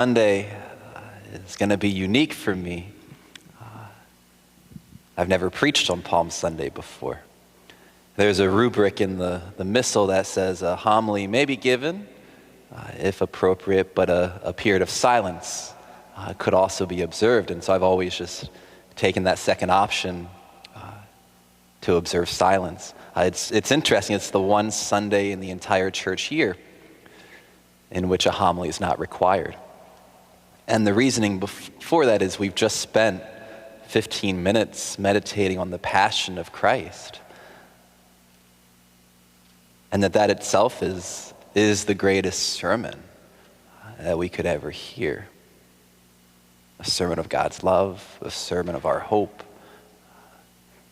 Sunday is going to be unique for me. I've never preached on Palm Sunday before. There's a rubric in the missal that says a homily may be given, if appropriate, but a period of silence could also be observed. And so I've always just taken that second option to observe silence. It's interesting, it's the one Sunday in the entire church year in which a homily is not required. And the reasoning for that is we've just spent 15 minutes meditating on the passion of Christ. And that itself is the greatest sermon that we could ever hear. A sermon of God's love, a sermon of our hope,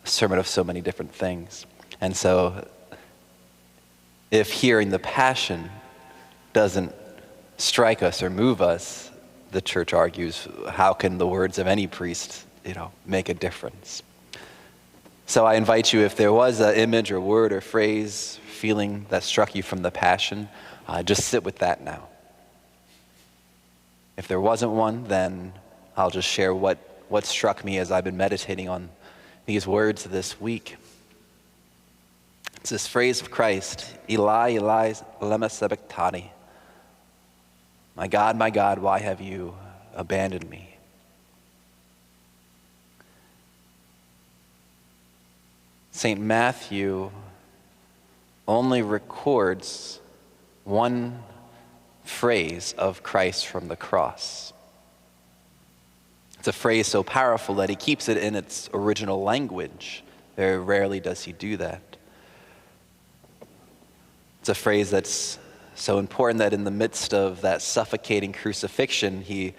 a sermon of so many different things. And so if hearing the passion doesn't strike us or move us, the church argues, how can the words of any priest, make a difference? So I invite you, if there was an image or word or phrase, feeling that struck you from the passion, just sit with that now. If there wasn't one, then I'll just share what struck me as I've been meditating on these words this week. It's this phrase of Christ, Eli, Eli, lema sabachthani. My God, why have you abandoned me? St. Matthew only records one phrase of Christ from the cross. It's a phrase so powerful that he keeps it in its original language. Very rarely does he do that. It's a phrase that's so important that in the midst of that suffocating crucifixion, he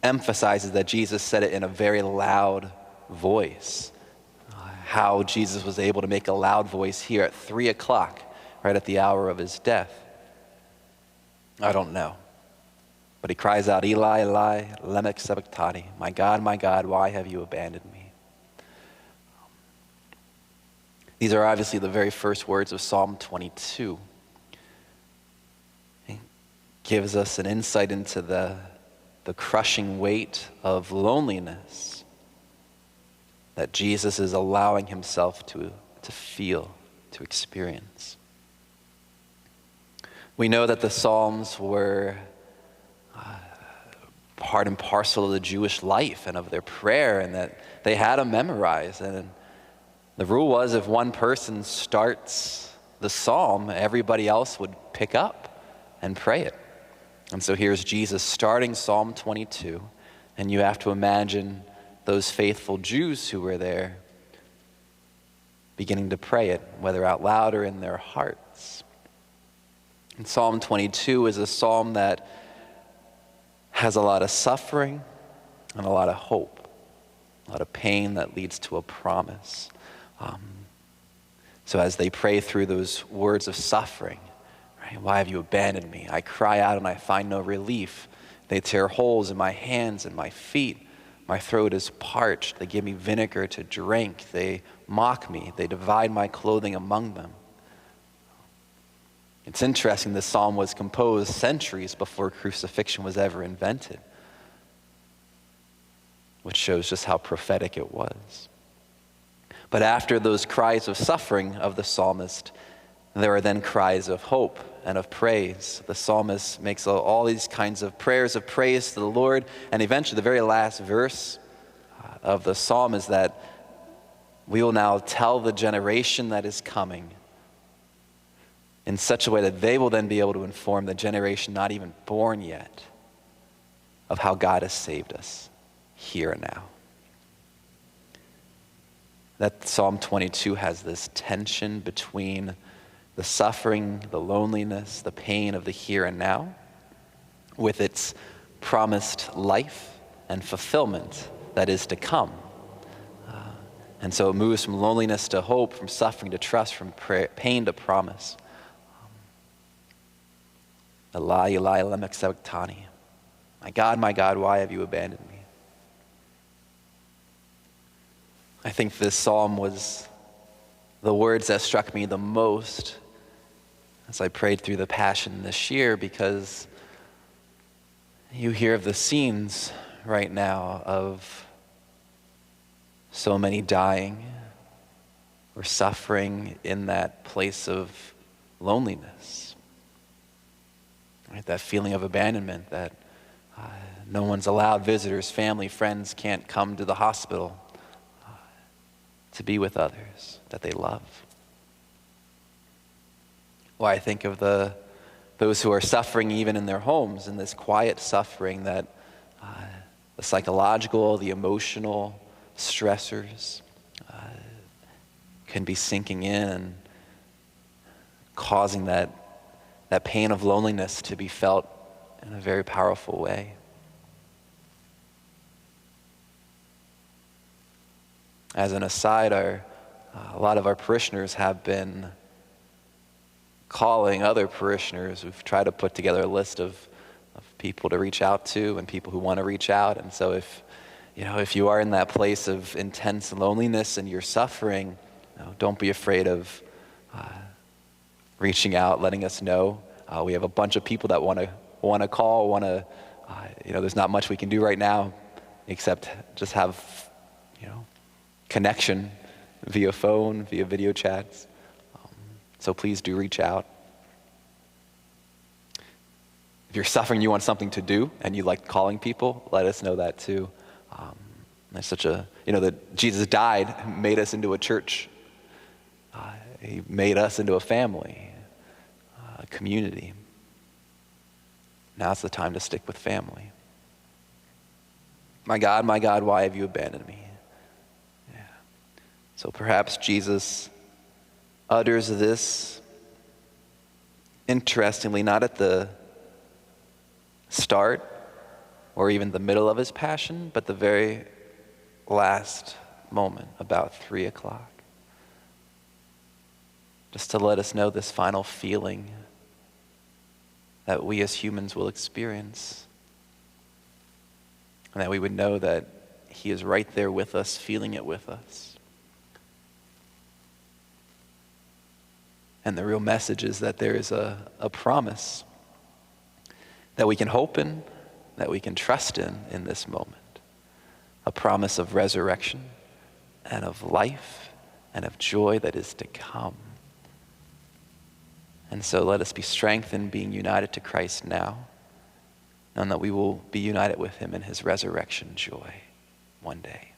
emphasizes that Jesus said it in a very loud voice. How Jesus was able to make a loud voice here at 3 o'clock, right at the hour of his death, I don't know. But he cries out, Eli, Eli, lema sabachthani. My God, why have you abandoned me? These are obviously the very first words of Psalm 22. It gives us an insight into the crushing weight of loneliness that Jesus is allowing himself to feel, to experience. We know that the Psalms were part and parcel of the Jewish life and of their prayer, and that they had them memorized. And the rule was if one person starts the psalm, everybody else would pick up and pray it. And so here's Jesus starting Psalm 22, and you have to imagine those faithful Jews who were there beginning to pray it, whether out loud or in their hearts. And Psalm 22 is a psalm that has a lot of suffering and a lot of hope, a lot of pain that leads to a promise. So as they pray through those words of suffering, right, why have you abandoned me? I cry out and I find no relief. They tear holes in my hands and my feet. My throat is parched. They give me vinegar to drink. They mock me. They divide my clothing among them. It's interesting, this psalm was composed centuries before crucifixion was ever invented, which shows just how prophetic it was. But after those cries of suffering of the psalmist, there are then cries of hope and of praise. The psalmist makes all these kinds of prayers of praise to the Lord, and eventually the very last verse of the psalm is that we will now tell the generation that is coming in such a way that they will then be able to inform the generation not even born yet of how God has saved us here and now. That Psalm 22 has this tension between the suffering, the loneliness, the pain of the here and now, with its promised life and fulfillment that is to come. And so it moves from loneliness to hope, from suffering to trust, from pain to promise. Eli, Eli, lema sabachthani. My God, why have you abandoned me? I think this psalm was the words that struck me the most as I prayed through the Passion this year, because You hear of the scenes right now of so many dying or suffering in that place of loneliness. Right? That feeling of abandonment, that no one's allowed, visitors, family, friends can't come to the hospital to be with others that they love. Or I think of those who are suffering even in their homes, in this quiet suffering that the psychological, the emotional stressors can be sinking in and causing that pain of loneliness to be felt in a very powerful way. As an aside, a lot of our parishioners have been calling other parishioners. We've tried to put together a list of people to reach out to and people who want to reach out. And so if you are in that place of intense loneliness and you're suffering, don't be afraid of reaching out, letting us know. We have a bunch of people that want to call, there's not much we can do right now except just have, connection via phone, via video chats. So please do reach out. If you're suffering, you want something to do, and you like calling people, let us know that too. There's such that Jesus died, made us into a church. He made us into a family, a community. Now's the time to stick with family. My God, why have you abandoned me? Yeah. So perhaps Jesus utters this, interestingly, not at the start or even the middle of his passion, but the very last moment, about 3:00. Just to let us know this final feeling that we as humans will experience. And that we would know that he is right there with us, feeling it with us. And the real message is that there is a promise that we can hope in, that we can trust in this moment. A promise of resurrection and of life and of joy that is to come. And so let us be strengthened being united to Christ now, and that we will be united with him in his resurrection joy one day.